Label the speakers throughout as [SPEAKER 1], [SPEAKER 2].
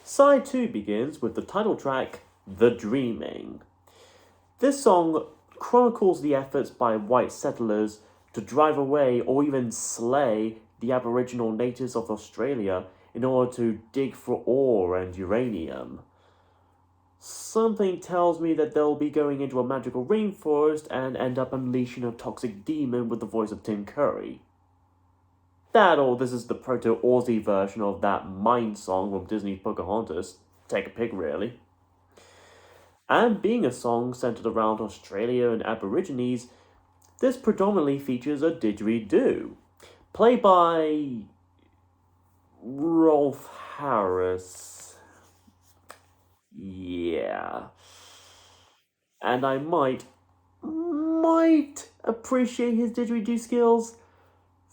[SPEAKER 1] Side 2 begins with the title track, The Dreaming. This song chronicles the efforts by white settlers to drive away or even slay the Aboriginal natives of Australia in order to dig for ore and uranium. Something tells me that they'll be going into a magical rainforest and end up unleashing a toxic demon with the voice of Tim Curry. That or this is the proto-Aussie version of that Mind song from Disney's Pocahontas. Take a pick, really. And being a song centered around Australia and Aborigines, this predominantly features a didgeridoo, played by Rolf Harris. Yeah. And I might appreciate his didgeridoo skills.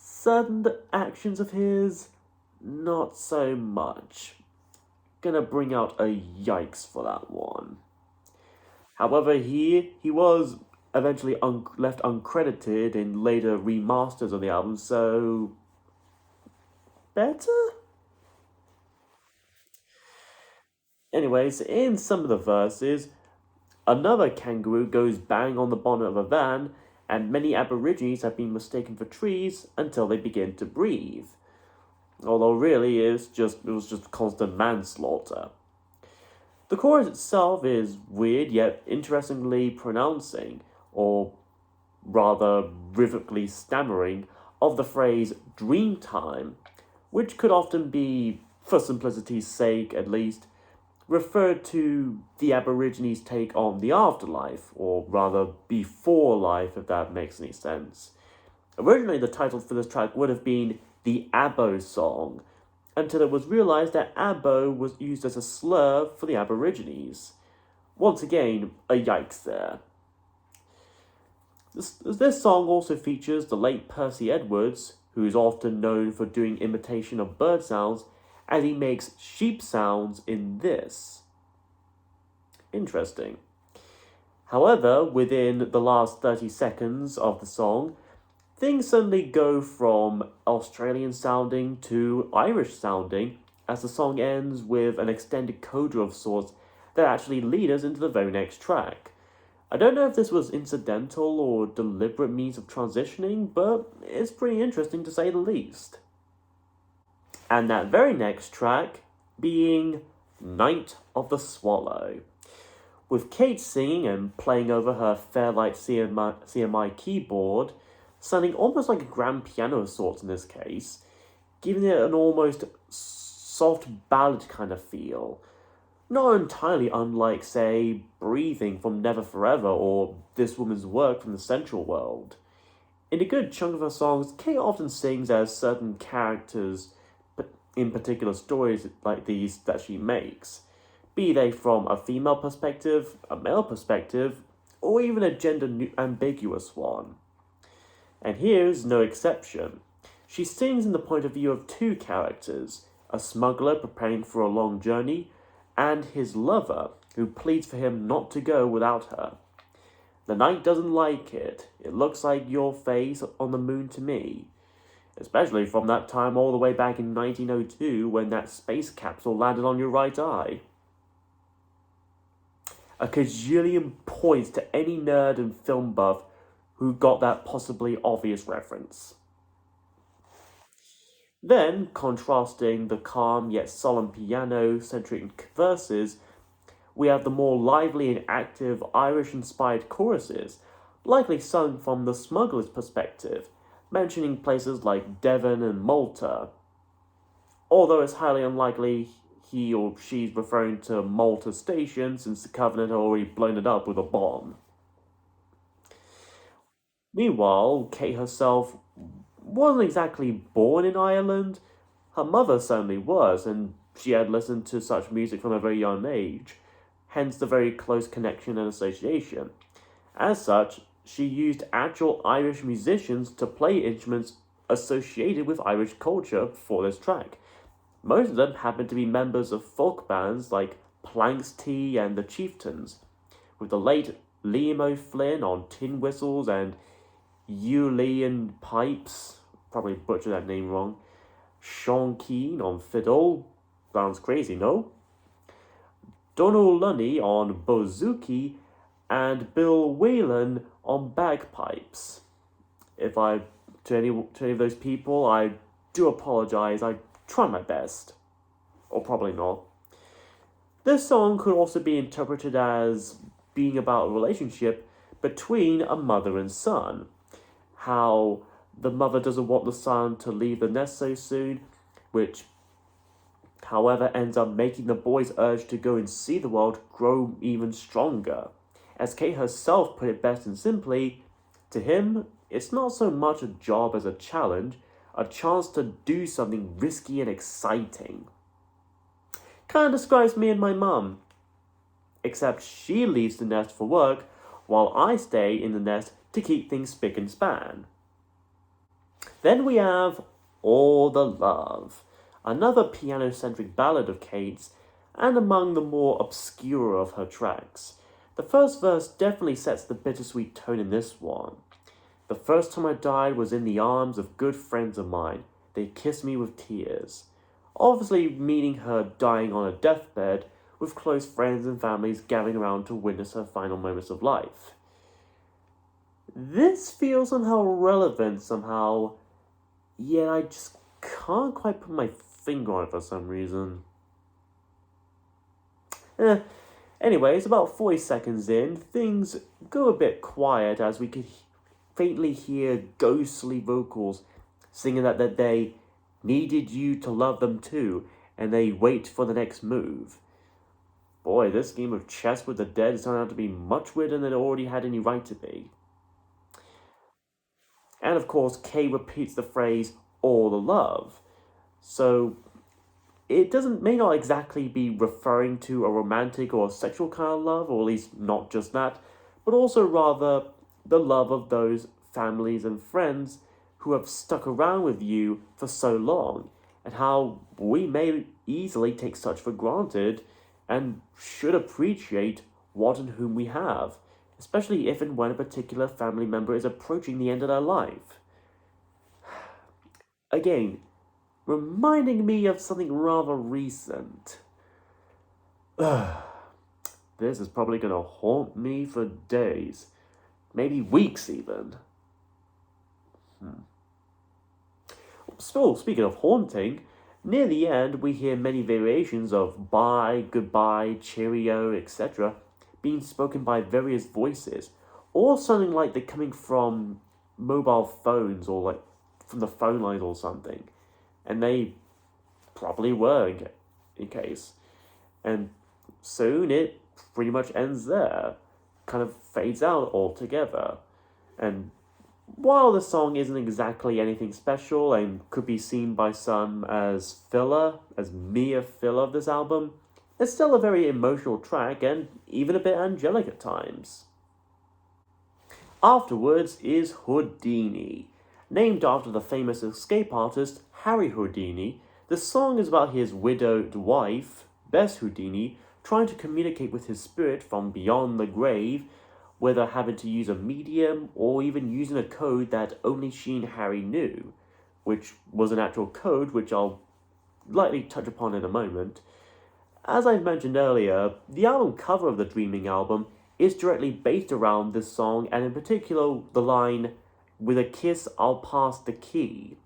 [SPEAKER 1] Certain actions of his, not so much. Gonna bring out a yikes for that one. However, he was eventually left uncredited in later remasters of the album, so better? Anyways, in some of the verses, another kangaroo goes bang on the bonnet of a van, and many Aborigines have been mistaken for trees until they begin to breathe. Although really it was just constant manslaughter. The chorus itself is weird yet interestingly pronouncing, or rather rhythmically stammering, of the phrase dreamtime, which could often be, for simplicity's sake at least, referred to the Aborigines' take on the afterlife, or rather before life, if that makes any sense. Originally, the title for this track would have been the Abo Song, until it was realized that Abo was used as a slur for the Aborigines. Once again, a yikes there. This song also features the late Percy Edwards, who is often known for doing imitation of bird sounds, as he makes sheep sounds in this. Interesting. However, within the last 30 seconds of the song, things suddenly go from Australian sounding to Irish sounding as the song ends with an extended coda of sorts that actually lead us into the very next track. I don't know if this was incidental or deliberate means of transitioning, but it's pretty interesting to say the least. And that very next track being Night of the Swallow, with Kate singing and playing over her Fairlight CMI keyboard, sounding almost like a grand piano of sorts in this case, giving it an almost soft ballad kind of feel. Not entirely unlike, say, Breathing from Never Forever or This Woman's Work from the Central World. In a good chunk of her songs, Kate often sings as certain characters in particular stories like these that she makes, be they from a female perspective, a male perspective, or even a gender ambiguous one. And here's no exception. She sings in the point of view of two characters, a smuggler preparing for a long journey, and his lover, who pleads for him not to go without her. The night doesn't like it. It looks like your face on the moon to me. Especially from that time all the way back in 1902 when that space capsule landed on your right eye. A cajillion points to any nerd and film buff who got that possibly obvious reference. Then, contrasting the calm yet solemn piano-centric verses, we have the more lively and active Irish-inspired choruses, likely sung from the smuggler's perspective, mentioning places like Devon and Malta. Although it's highly unlikely he or she's referring to Malta Station since the Covenant had already blown it up with a bomb. Meanwhile, Kate herself wasn't exactly born in Ireland. Her mother certainly was, and she had listened to such music from a very young age, hence the very close connection and association. As such, she used actual Irish musicians to play instruments associated with Irish culture for this track. Most of them happened to be members of folk bands like Planks Tea and the Chieftains, with the late Liam O'Flynn on tin whistles and Uilleann pipes, probably butchered that name wrong, Sean Keane on fiddle, sounds crazy, no? Donald Lunny on bouzouki, and Bill Whalen on bagpipes. If I to any of those people, I do apologize. I try my best, or probably not. This song could also be interpreted as being about a relationship between a mother and son. How the mother doesn't want the son to leave the nest so soon, which, however, ends up making the boy's urge to go and see the world grow even stronger. As Kate herself put it best and simply, to him, it's not so much a job as a challenge, a chance to do something risky and exciting. Kinda describes me and my mum. Except she leaves the nest for work, while I stay in the nest to keep things spick and span. Then we have All the Love, another piano-centric ballad of Kate's, and among the more obscure of her tracks. The first verse definitely sets the bittersweet tone in this one. The first time I died was in the arms of good friends of mine. They kissed me with tears. Obviously meaning her dying on a deathbed, with close friends and families gathering around to witness her final moments of life. This feels somehow relevant somehow, yet I just can't quite put my finger on it for some reason. Anyways, about 40 seconds in, things go a bit quiet as we could faintly hear ghostly vocals singing that they needed you to love them too, and they wait for the next move. Boy, this game of chess with the dead has turned out to be much weirder than it already had any right to be. And of course, Kay repeats the phrase, all the love. So, it may not exactly be referring to a romantic or sexual kind of love, or at least not just that, but also rather the love of those families and friends who have stuck around with you for so long, and how we may easily take such for granted and should appreciate what and whom we have, especially if and when a particular family member is approaching the end of their life. Again, reminding me of something rather recent. This is probably going to haunt me for days, maybe weeks even. Still, speaking of haunting, near the end we hear many variations of bye, goodbye, cheerio, etc. being spoken by various voices, all sounding like they're coming from mobile phones or like from the phone lines or something. And they probably were in case. And soon it pretty much ends there, kind of fades out altogether. And while the song isn't exactly anything special and could be seen by some as filler, as mere filler of this album, it's still a very emotional track and even a bit angelic at times. Afterwards is Houdini. Named after the famous escape artist Harry Houdini, the song is about his widowed wife, Bess Houdini, trying to communicate with his spirit from beyond the grave, whether having to use a medium or even using a code that only she and Harry knew, which was an actual code which I'll lightly touch upon in a moment. As I mentioned earlier, the album cover of the Dreaming album is directly based around this song, and in particular the line, "With a kiss I'll pass the key."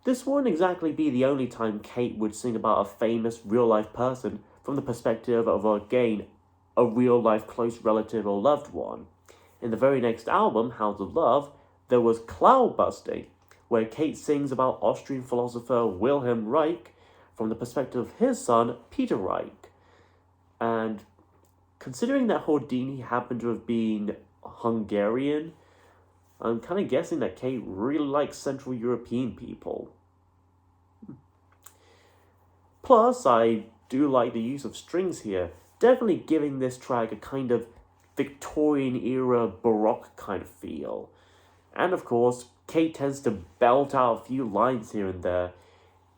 [SPEAKER 1] This wouldn't exactly be the only time Kate would sing about a famous real-life person from the perspective of, again, a real-life close relative or loved one. In the very next album, Hounds of Love, there was Cloud Busting, where Kate sings about Austrian philosopher Wilhelm Reich from the perspective of his son, Peter Reich. And considering that Houdini happened to have been Hungarian, I'm kind of guessing that Kate really likes Central European people. Plus, I do like the use of strings here, definitely giving this track a kind of Victorian era Baroque kind of feel. And of course, Kate tends to belt out a few lines here and there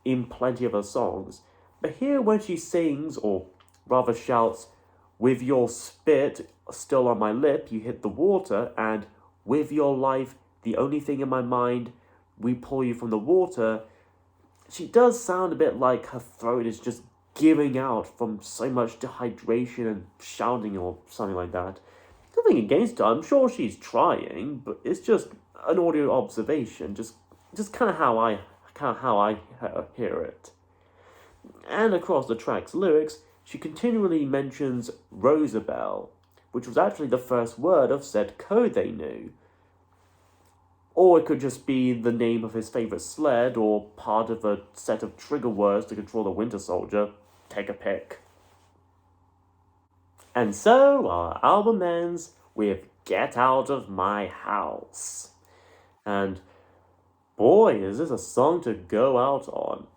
[SPEAKER 1] in plenty of her songs. But here when she sings, or rather shouts, "With your spit still on my lip, you hit the water," and "With your life, the only thing in my mind, we pull you from the water," she does sound a bit like her throat is just giving out from so much dehydration and shouting or something like that. Nothing against her. I'm sure she's trying, but it's just an audio observation. Just kind of how I hear it. And across the track's lyrics, she continually mentions Rosabelle, which was actually the first word of said code they knew. Or it could just be the name of his favorite sled, or part of a set of trigger words to control the Winter Soldier. Take a pick. And so our album ends with Get Out of My House. And boy, is this a song to go out on.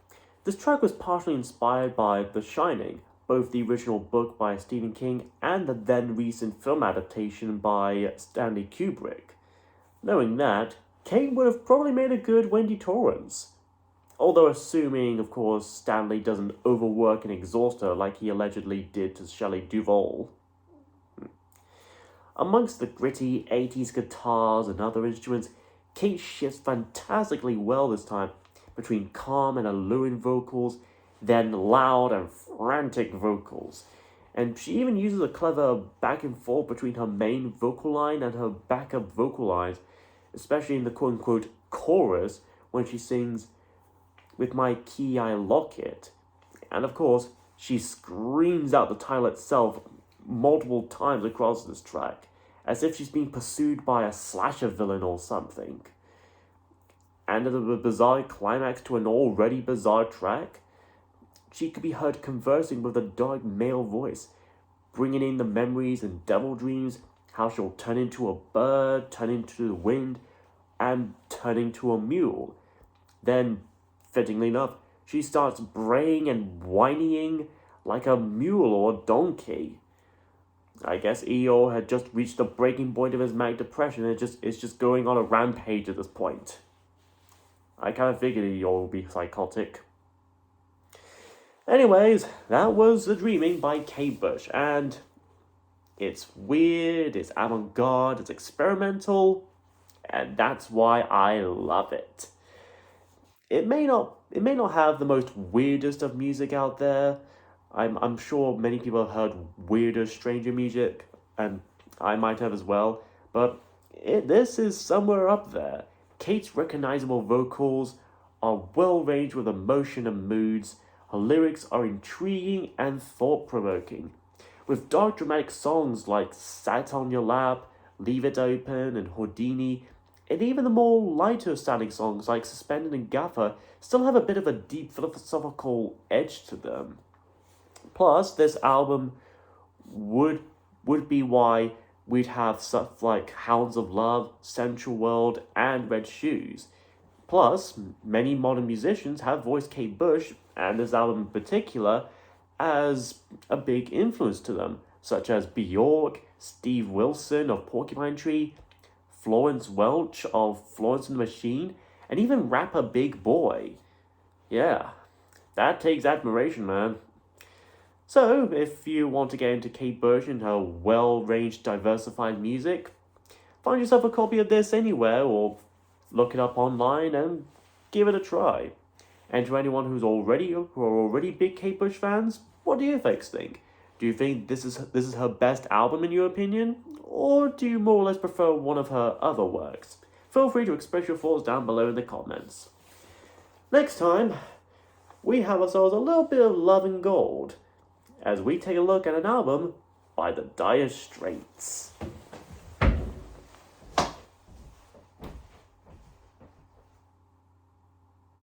[SPEAKER 1] This track was partially inspired by The Shining, both the original book by Stephen King and the then recent film adaptation by Stanley Kubrick. Knowing that, Kate would have probably made a good Wendy Torrance. Although assuming, of course, Stanley doesn't overwork and exhaust her like he allegedly did to Shelley Duvall. Amongst the gritty 80s guitars and other instruments, Kate shifts fantastically well this time between calm and alluring vocals, then loud and frantic vocals. And she even uses a clever back and forth between her main vocal line and her backup vocal lines, especially in the quote-unquote chorus when she sings, "With my key I lock it." And of course, she screams out the title itself multiple times across this track, as if she's being pursued by a slasher villain or something. And at a bizarre climax to an already bizarre track, she could be heard conversing with a dark male voice, bringing in the memories and devil dreams, how she'll turn into a bird, turn into the wind, and turn into a mule. Then, fittingly enough, she starts braying and whinnying like a mule or a donkey. I guess Eeyore had just reached the breaking point of his manic depression and it's just going on a rampage at this point. I kind of figured Eeyore would be psychotic. Anyways, that was The Dreaming by Kate Bush, and it's weird, it's avant-garde, it's experimental, and that's why I love it. It may not have the most weirdest of music out there. I'm sure many people have heard weirder, stranger music, and I might have as well, but this is somewhere up there. Kate's recognizable vocals are well ranged with emotion and moods. Her lyrics are intriguing and thought-provoking. With dark dramatic songs like Sat on Your Lap, Leave It Open, and Houdini, and even the more lighter sounding songs like Suspended and Gaffer still have a bit of a deep philosophical edge to them. Plus, this album would be why we'd have stuff like Hounds of Love, Central World, and Red Shoes. Plus, many modern musicians have voiced Kate Bush, and this album in particular, as a big influence to them, such as Bjork, Steve Wilson of Porcupine Tree, Florence Welch of Florence and the Machine, and even rapper Big Boy. Yeah, that takes admiration, man. So, if you want to get into Kate Bush and her well-ranged, diversified music, find yourself a copy of this anywhere or look it up online and give it a try. And to anyone who are already big Kate Bush fans, what do you folks think? Do you think this is her best album in your opinion? Or do you more or less prefer one of her other works? Feel free to express your thoughts down below in the comments. Next time, we have ourselves a little bit of love and gold, as we take a look at an album by the Dire Straits.